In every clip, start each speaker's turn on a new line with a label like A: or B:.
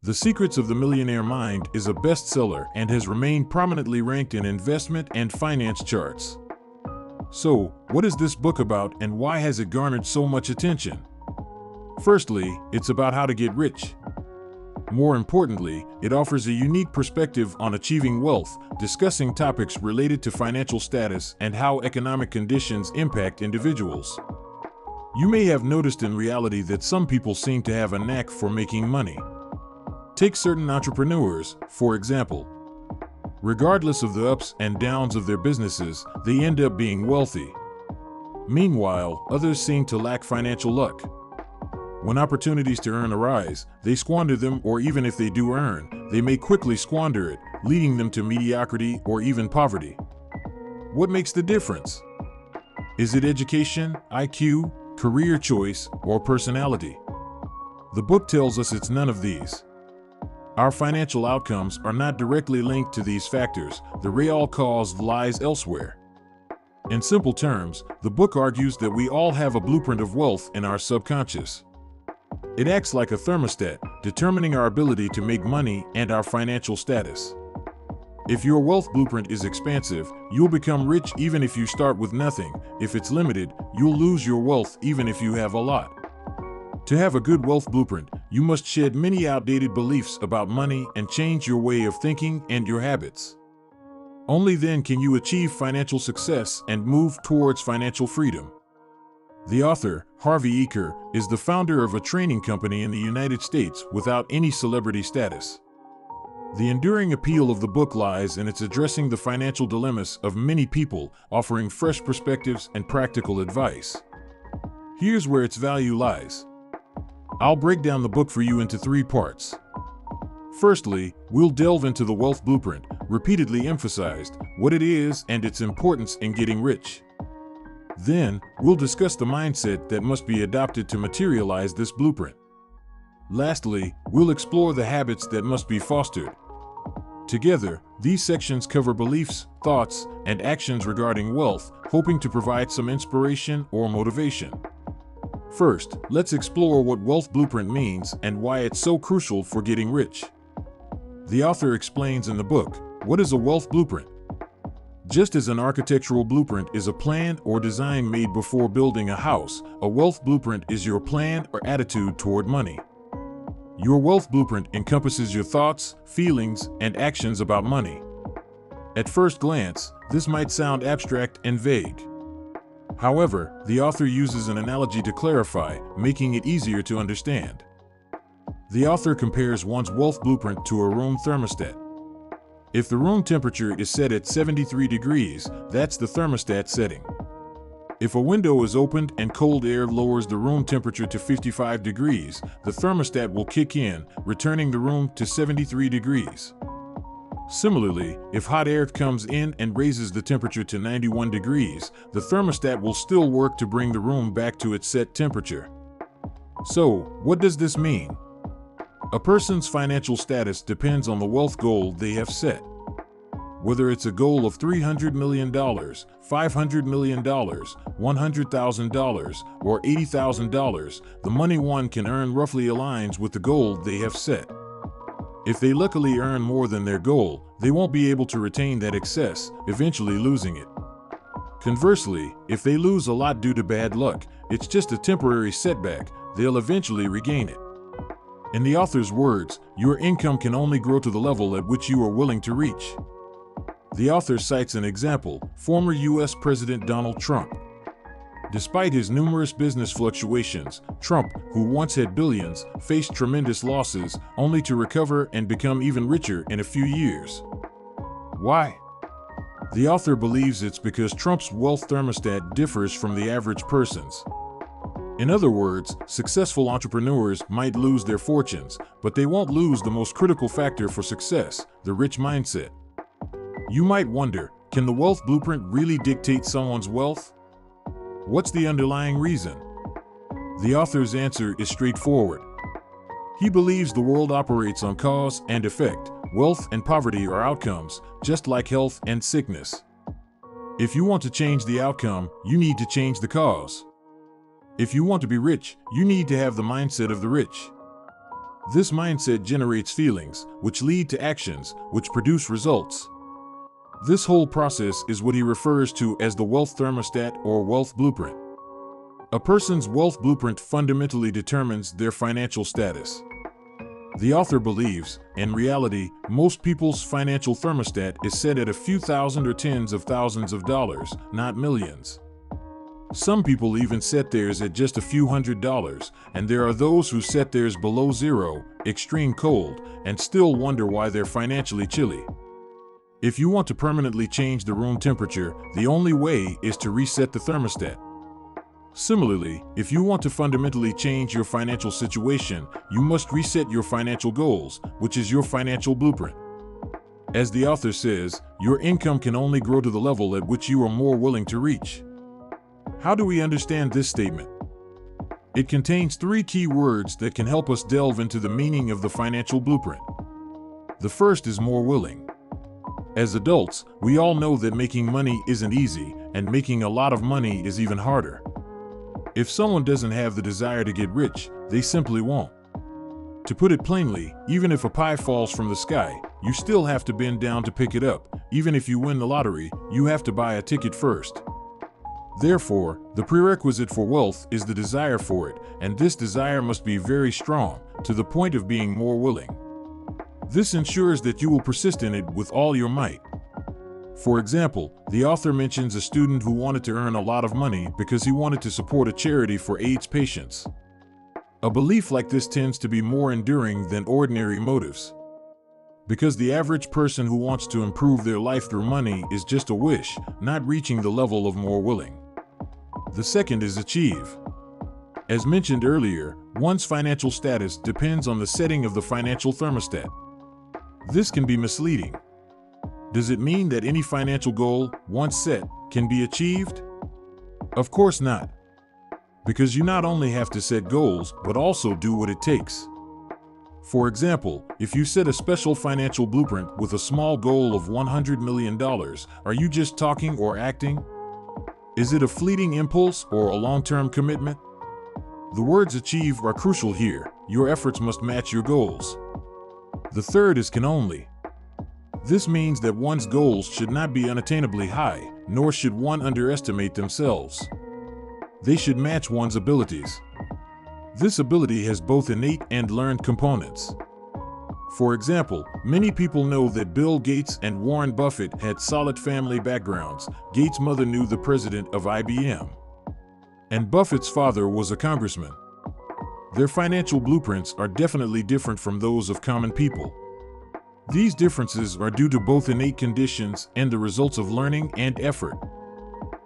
A: The Secrets of the Millionaire Mind is a bestseller and has remained prominently ranked in investment and finance charts. So, what is this book about and why has it garnered so much attention? Firstly, it's about how to get rich. More importantly, it offers a unique perspective on achieving wealth, discussing topics related to financial status and how economic conditions impact individuals. You may have noticed in reality that some people seem to have a knack for making money. Take certain entrepreneurs, for example. Regardless of the ups and downs of their businesses, they end up being wealthy. Meanwhile, others seem to lack financial luck. When opportunities to earn arise, they squander them, or even if they do earn, they may quickly squander it, leading them to mediocrity or even poverty. What makes the difference? Is it education, IQ, career choice, or personality? The book tells us it's none of these. Our financial outcomes are not directly linked to these factors. The real cause lies elsewhere. In simple terms, the book argues that we all have a blueprint of wealth in our subconscious. It acts like a thermostat, determining our ability to make money and our financial status. If your wealth blueprint is expansive, you'll become rich even if you start with nothing. If it's limited, you'll lose your wealth even if you have a lot. To have a good wealth blueprint, you must shed many outdated beliefs about money and change your way of thinking and your habits. Only then can you achieve financial success and move towards financial freedom. The author, Harvey Eker, is the founder of a training company in the United States without any celebrity status. The enduring appeal of the book lies in its addressing the financial dilemmas of many people, offering fresh perspectives and practical advice. Here's where its value lies. I'll break down the book for you into 3 parts. Firstly, we'll delve into the wealth blueprint, repeatedly emphasized, what it is and its importance in getting rich. Then, we'll discuss the mindset that must be adopted to materialize this blueprint. Lastly, we'll explore the habits that must be fostered. Together, these sections cover beliefs, thoughts, and actions regarding wealth, hoping to provide some inspiration or motivation. First, let's explore what wealth blueprint means and why it's so crucial for getting rich. The author explains in the book, what is a wealth blueprint? Just as an architectural blueprint is a plan or design made before building a house, a wealth blueprint is your plan or attitude toward money. Your wealth blueprint encompasses your thoughts, feelings, and actions about money. At first glance, this might sound abstract and vague. However, the author uses an analogy to clarify, making it easier to understand. The author compares one's wealth blueprint to a room thermostat. If the room temperature is set at 73 degrees, that's the thermostat setting. If a window is opened and cold air lowers the room temperature to 55 degrees, the thermostat will kick in, returning the room to 73 degrees. Similarly, if hot air comes in and raises the temperature to 91 degrees, the thermostat will still work to bring the room back to its set temperature. So, what does this mean? A person's financial status depends on the wealth goal they have set. Whether it's a goal of $300 million, $500 million, $100,000, or $80,000, the money one can earn roughly aligns with the goal they have set. If they luckily earn more than their goal, they won't be able to retain that excess, eventually losing it. Conversely, if they lose a lot due to bad luck, it's just a temporary setback, they'll eventually regain it. In the author's words, your income can only grow to the level at which you are willing to reach. The author cites an example, former U.S. President Donald Trump. Despite his numerous business fluctuations, Trump, who once had billions, faced tremendous losses, only to recover and become even richer in a few years. Why? The author believes it's because Trump's wealth thermostat differs from the average person's. In other words, successful entrepreneurs might lose their fortunes, but they won't lose the most critical factor for success, the rich mindset. You might wonder, can the wealth blueprint really dictate someone's wealth? What's the underlying reason? The author's answer is straightforward. He believes the world operates on cause and effect. Wealth and poverty are outcomes, just like health and sickness. If you want to change the outcome, you need to change the cause. If you want to be rich, you need to have the mindset of the rich. This mindset generates feelings, which lead to actions, which produce results. This whole process is what he refers to as the wealth thermostat or wealth blueprint. A person's wealth blueprint fundamentally determines their financial status. The author believes, in reality, most people's financial thermostat is set at a few thousand or tens of thousands of dollars, not millions. Some people even set theirs at just a few $100s, and there are those who set theirs below zero, extreme cold, and still wonder why they're financially chilly. If you want to permanently change the room temperature, the only way is to reset the thermostat. Similarly, if you want to fundamentally change your financial situation, you must reset your financial goals, which is your financial blueprint. As the author says, your income can only grow to the level at which you are more willing to reach. How do we understand this statement? It contains 3 key words that can help us delve into the meaning of the financial blueprint. The first is more willing. As adults, we all know that making money isn't easy, and making a lot of money is even harder. If someone doesn't have the desire to get rich, they simply won't. To put it plainly, even if a pie falls from the sky, you still have to bend down to pick it up. Even if you win the lottery, you have to buy a ticket first. Therefore, the prerequisite for wealth is the desire for it, and this desire must be very strong, to the point of being more willing. This ensures that you will persist in it with all your might. For example, the author mentions a student who wanted to earn a lot of money because he wanted to support a charity for AIDS patients. A belief like this tends to be more enduring than ordinary motives. Because the average person who wants to improve their life through money is just a wish, not reaching the level of more willing. The second is achieve. As mentioned earlier, one's financial status depends on the setting of the financial thermostat. This can be misleading. Does it mean that any financial goal, once set, can be achieved? Of course not. Because you not only have to set goals, but also do what it takes. For example, if you set a special financial blueprint with a small goal of $100 million, are you just talking or acting? Is it a fleeting impulse or a long-term commitment? The words achieve are crucial here. Your efforts must match your goals. The third is can only. This means that one's goals should not be unattainably high, nor should one underestimate themselves. They should match one's abilities. This ability has both innate and learned components. For example, many people know that Bill Gates and Warren Buffett had solid family backgrounds. Gates' mother knew the president of IBM, and Buffett's father was a congressman. Their financial blueprints are definitely different from those of common people. These differences are due to both innate conditions and the results of learning and effort.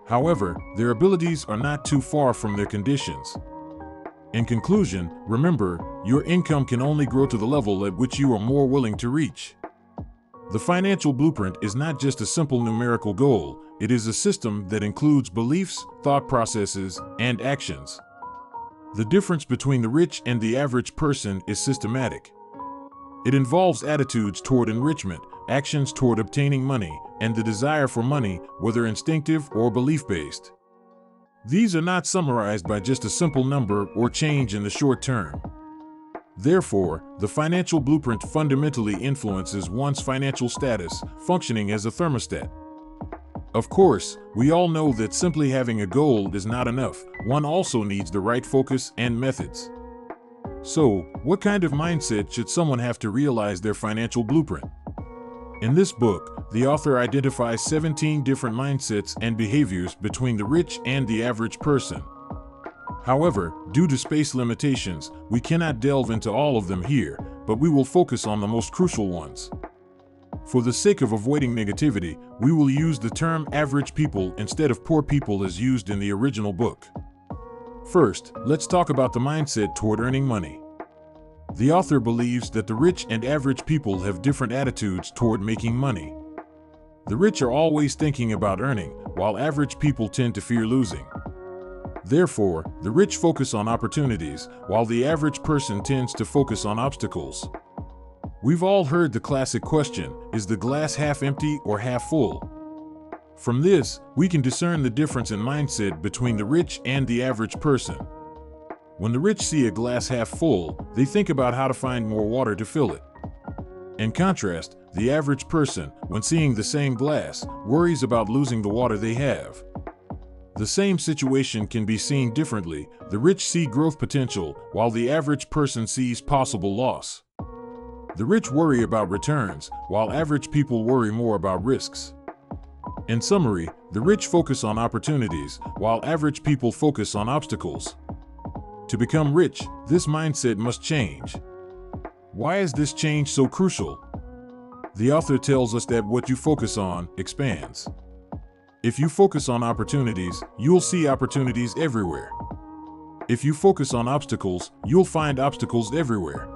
A: However, their abilities are not too far from their conditions. In conclusion, remember, your income can only grow to the level at which you are more willing to reach. The financial blueprint is not just a simple numerical goal, it is a system that includes beliefs, thought processes, and actions. The difference between the rich and the average person is systematic. It involves attitudes toward enrichment, actions toward obtaining money, and the desire for money, whether instinctive or belief-based. These are not summarized by just a simple number or change in the short term. Therefore, the financial blueprint fundamentally influences one's financial status, functioning as a thermostat. Of course, we all know that simply having a goal is not enough. One also needs the right focus and methods. So, what kind of mindset should someone have to realize their financial blueprint? In this book, the author identifies 17 different mindsets and behaviors between the rich and the average person. However, due to space limitations, we cannot delve into all of them here, but we will focus on the most crucial ones. For the sake of avoiding negativity, we will use the term average people instead of poor people as used in the original book. First, let's talk about the mindset toward earning money. The author believes that the rich and average people have different attitudes toward making money. The rich are always thinking about earning, while average people tend to fear losing. Therefore, the rich focus on opportunities, while the average person tends to focus on obstacles. We've all heard the classic question, is the glass half empty or half full? From this, we can discern the difference in mindset between the rich and the average person. When the rich see a glass half full, they think about how to find more water to fill it. In contrast, the average person, when seeing the same glass, worries about losing the water they have. The same situation can be seen differently. The rich see growth potential, while the average person sees possible loss. The rich worry about returns, while average people worry more about risks. In summary, the rich focus on opportunities, while average people focus on obstacles. To become rich, this mindset must change. Why is this change so crucial? The author tells us that what you focus on expands. If you focus on opportunities, you'll see opportunities everywhere. If you focus on obstacles, you'll find obstacles everywhere.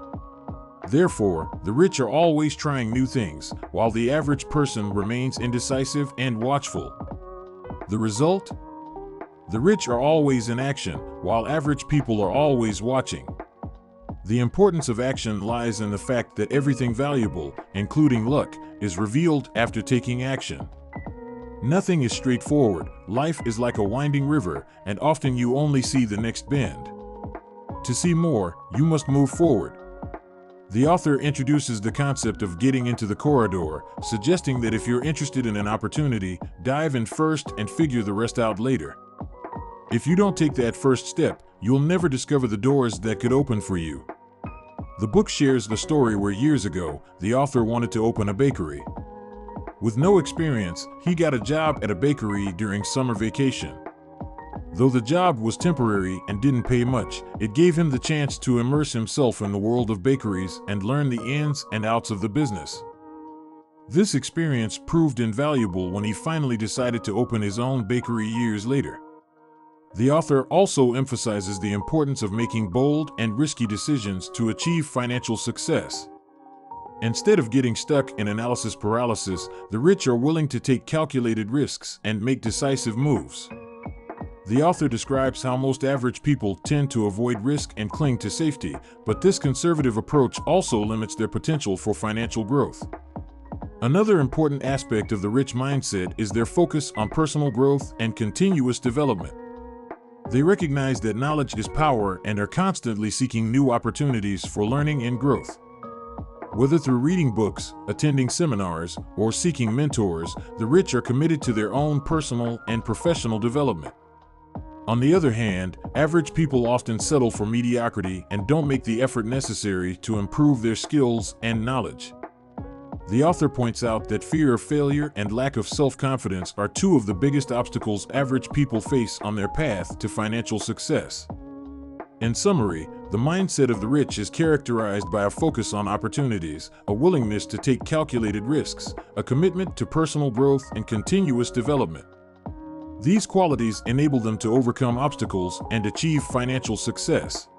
A: Therefore, the rich are always trying new things, while the average person remains indecisive and watchful. The result? The rich are always in action, while average people are always watching. The importance of action lies in the fact that everything valuable, including luck, is revealed after taking action. Nothing is straightforward. Life is like a winding river, and often you only see the next bend. To see more, you must move forward. The author introduces the concept of getting into the corridor, suggesting that if you're interested in an opportunity, dive in first and figure the rest out later. If you don't take that first step, you'll never discover the doors that could open for you. The book shares the story where years ago, the author wanted to open a bakery. With no experience, he got a job at a bakery during summer vacation. Though the job was temporary and didn't pay much, it gave him the chance to immerse himself in the world of bakeries and learn the ins and outs of the business. This experience proved invaluable when he finally decided to open his own bakery years later. The author also emphasizes the importance of making bold and risky decisions to achieve financial success. Instead of getting stuck in analysis paralysis, the rich are willing to take calculated risks and make decisive moves. The author describes how most average people tend to avoid risk and cling to safety, but this conservative approach also limits their potential for financial growth. Another important aspect of the rich mindset is their focus on personal growth and continuous development. They recognize that knowledge is power and are constantly seeking new opportunities for learning and growth. Whether through reading books, attending seminars, or seeking mentors, the rich are committed to their own personal and professional development. On the other hand, average people often settle for mediocrity and don't make the effort necessary to improve their skills and knowledge. The author points out that fear of failure and lack of self-confidence are two of the biggest obstacles average people face on their path to financial success. In summary, the mindset of the rich is characterized by a focus on opportunities, a willingness to take calculated risks, a commitment to personal growth and continuous development. These qualities enable them to overcome obstacles and achieve financial success.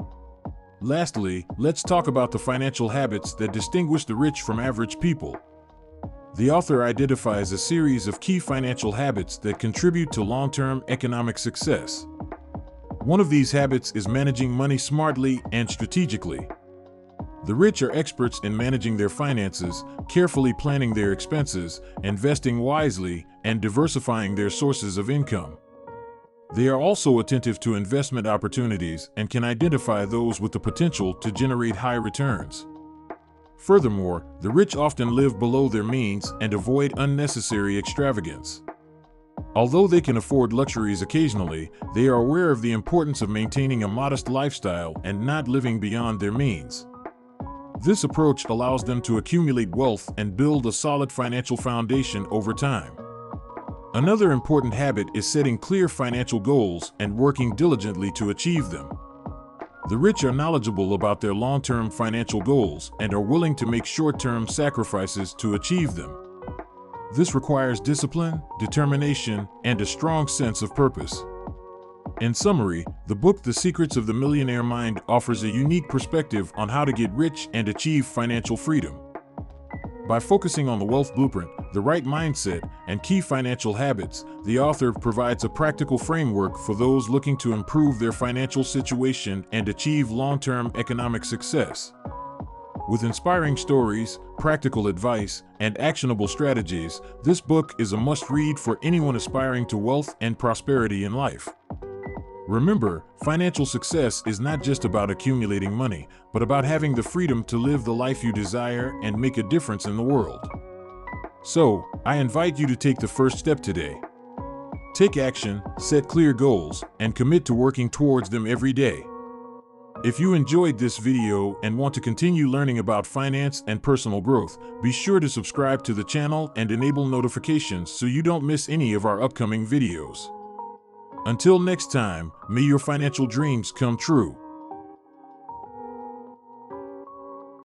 A: Lastly, let's talk about the financial habits that distinguish the rich from average people. The author identifies a series of key financial habits that contribute to long-term economic success. One of these habits is managing money smartly and strategically. The rich are experts in managing their finances, carefully planning their expenses, investing wisely, and diversifying their sources of income. They are also attentive to investment opportunities and can identify those with the potential to generate high returns. Furthermore, the rich often live below their means and avoid unnecessary extravagance. Although they can afford luxuries occasionally, they are aware of the importance of maintaining a modest lifestyle and not living beyond their means. This approach allows them to accumulate wealth and build a solid financial foundation over time. Another important habit is setting clear financial goals and working diligently to achieve them. The rich are knowledgeable about their long-term financial goals and are willing to make short-term sacrifices to achieve them. This requires discipline, determination, and a strong sense of purpose. In summary, the book The Secrets of the Millionaire Mind offers a unique perspective on how to get rich and achieve financial freedom. By focusing on the wealth blueprint, the right mindset, and key financial habits, the author provides a practical framework for those looking to improve their financial situation and achieve long-term economic success. With inspiring stories, practical advice, and actionable strategies, this book is a must-read for anyone aspiring to wealth and prosperity in life. Remember, financial success is not just about accumulating money, but about having the freedom to live the life you desire and make a difference in the world. So, I invite you to take the first step today. Take action, set clear goals, and commit to working towards them every day. If you enjoyed this video and want to continue learning about finance and personal growth, be sure to subscribe to the channel and enable notifications so you don't miss any of our upcoming videos. Until next time, may your financial dreams come true.